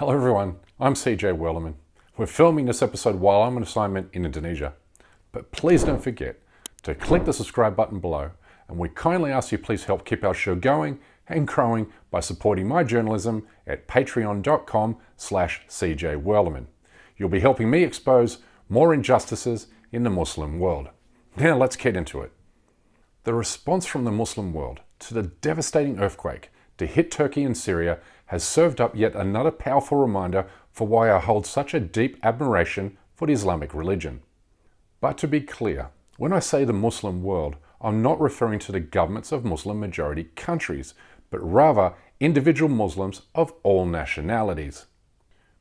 Hello everyone, I'm CJ Werleman. We're filming this episode while I'm on assignment in Indonesia. But please don't forget to click the subscribe button below, and we kindly ask you please help keep our show going and growing by supporting my journalism at patreon.com/CJ Werleman. You'll be helping me expose more injustices in the Muslim world. Now let's get into it. The response from the Muslim world to the devastating earthquake to hit Turkey and Syria has served up yet another powerful reminder for why I hold such a deep admiration for the Islamic religion. But to be clear, when I say the Muslim world, I'm not referring to the governments of Muslim majority countries, but rather individual Muslims of all nationalities.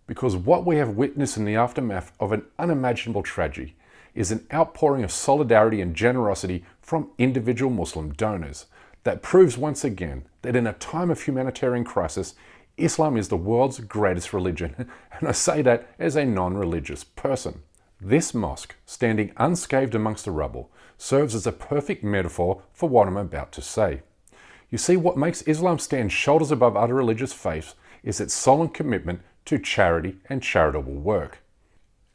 Because what we have witnessed in the aftermath of an unimaginable tragedy is an outpouring of solidarity and generosity from individual Muslim donors that proves once again that in a time of humanitarian crisis, Islam is the world's greatest religion, and I say that as a non-religious person. This mosque, standing unscathed amongst the rubble, serves as a perfect metaphor for what I'm about to say. You see, what makes Islam stand shoulders above other religious faiths is its solemn commitment to charity and charitable work.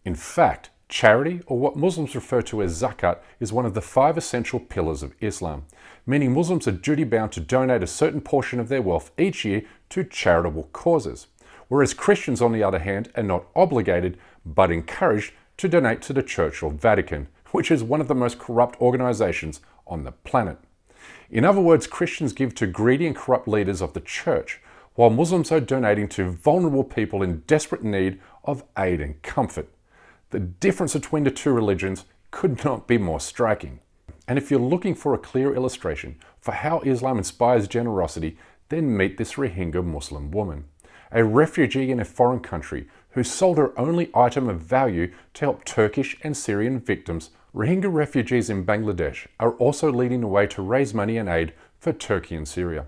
In fact, charity, or what Muslims refer to as zakat, is one of the 5 essential pillars of Islam, meaning Muslims are duty-bound to donate a certain portion of their wealth each year to charitable causes, whereas Christians, on the other hand, are not obligated, but encouraged to donate to the Church or Vatican, which is one of the most corrupt organizations on the planet. In other words, Christians give to greedy and corrupt leaders of the Church, while Muslims are donating to vulnerable people in desperate need of aid and comfort. The difference between the two religions could not be more striking. And if you're looking for a clear illustration for how Islam inspires generosity, then meet this Rohingya Muslim woman, a refugee in a foreign country who sold her only item of value to help Turkish and Syrian victims. Rohingya refugees in Bangladesh are also leading the way to raise money and aid for Turkey and Syria,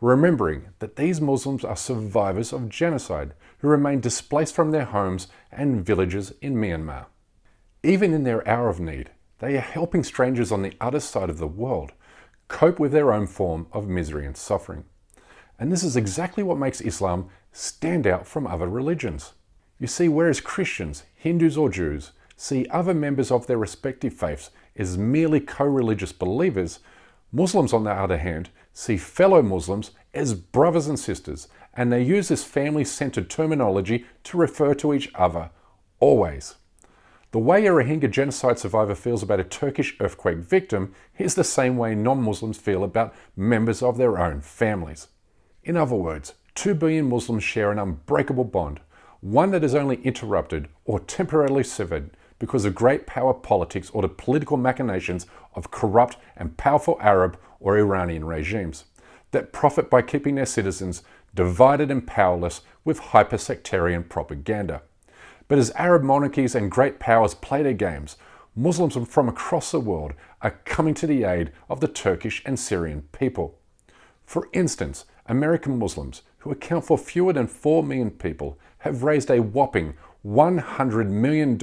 remembering that these Muslims are survivors of genocide who remain displaced from their homes and villages in Myanmar. Even in their hour of need, they are helping strangers on the other side of the world cope with their own form of misery and suffering. And this is exactly what makes Islam stand out from other religions. You see, whereas Christians, Hindus or Jews see other members of their respective faiths as merely co-religious believers, Muslims, on the other hand, see fellow Muslims as brothers and sisters, and they use this family-centered terminology to refer to each other, always. The way a Rohingya genocide survivor feels about a Turkish earthquake victim is the same way non-Muslims feel about members of their own families. In other words, 2 billion Muslims share an unbreakable bond, one that is only interrupted or temporarily severed because of great power politics or the political machinations of corrupt and powerful Arab or Iranian regimes that profit by keeping their citizens divided and powerless with hyper-sectarian propaganda. But as Arab monarchies and great powers play their games, Muslims from across the world are coming to the aid of the Turkish and Syrian people. For instance, American Muslims, who account for fewer than 4 million people, have raised a whopping $100 million,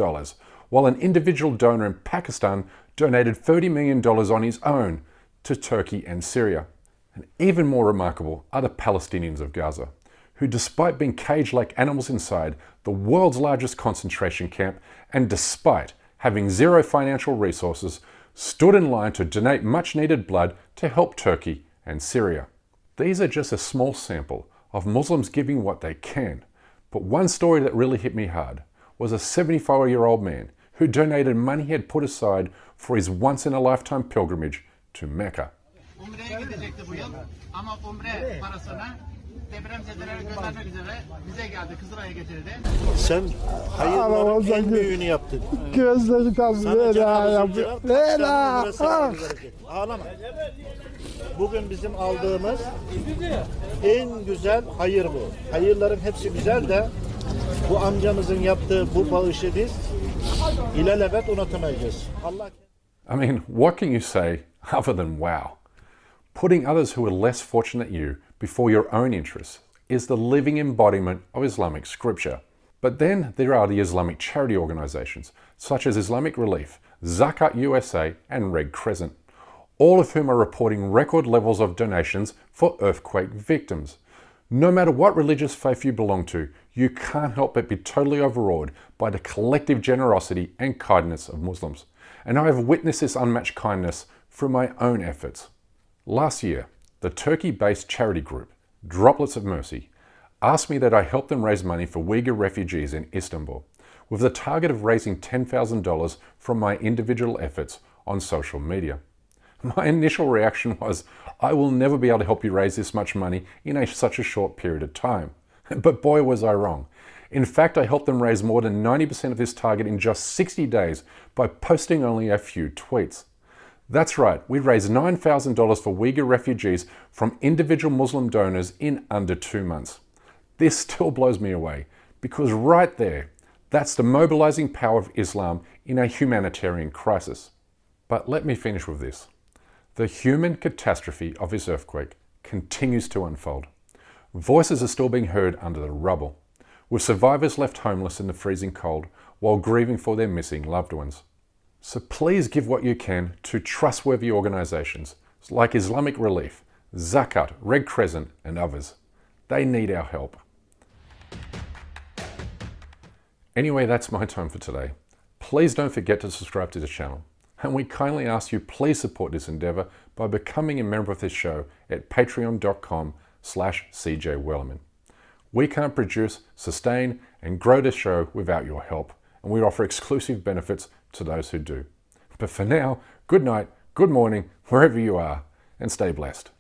while an individual donor in Pakistan donated $30 million on his own to Turkey and Syria. And even more remarkable are the Palestinians of Gaza, who, despite being caged like animals inside the world's largest concentration camp, and despite having zero financial resources, stood in line to donate much needed blood to help Turkey and Syria. These are just a small sample of Muslims giving what they can, but one story that really hit me hard was a 74-year-old man who donated money he had put aside for his once-in-a-lifetime pilgrimage to Mecca. Umre'ye gidecekti bu yıl ama umre parasını depremzedelere göndermek üzere bize geldi, Kızılay'a getirdi. Sen hayırların en büyüğünü yaptın. Gözleri kaldı. Sana Cenab-ı Zülcelal kaç tane verecek. Ağlama. Bugün bizim aldığımız en güzel hayır bu. Hayırların hepsi güzel de bu amcamızın yaptığı bu bağışı biz ilelebet unutamayacağız. Allah. I mean, what can you say other than wow? Putting others who are less fortunate than you before your own interests is the living embodiment of Islamic scripture. But then there are the Islamic charity organizations, such as Islamic Relief, Zakat USA, and Red Crescent, all of whom are reporting record levels of donations for earthquake victims. No matter what religious faith you belong to, you can't help but be totally overawed by the collective generosity and kindness of Muslims. And I have witnessed this unmatched kindness through my own efforts. Last year, the Turkey-based charity group, Droplets of Mercy, asked me that I help them raise money for Uyghur refugees in Istanbul, with the target of raising $10,000 from my individual efforts on social media. My initial reaction was, I will never be able to help you raise this much money in such a short period of time. But boy was I wrong. In fact, I helped them raise more than 90% of this target in just 60 days by posting only a few tweets. That's right, we raised $9,000 for Uyghur refugees from individual Muslim donors in under 2 months. This still blows me away, because right there, that's the mobilizing power of Islam in a humanitarian crisis. But let me finish with this. The human catastrophe of this earthquake continues to unfold. Voices are still being heard under the rubble, with survivors left homeless in the freezing cold while grieving for their missing loved ones. So please give what you can to trustworthy organizations like Islamic Relief, Zakat, Red Crescent, and others. They need our help. Anyway, that's my time for today. Please don't forget to subscribe to the channel. And we kindly ask you please support this endeavor by becoming a member of this show at patreon.com/CJWellerman. We can't produce, sustain, and grow this show without your help, and we offer exclusive benefits to those who do. But for now, good night, good morning, wherever you are, and stay blessed.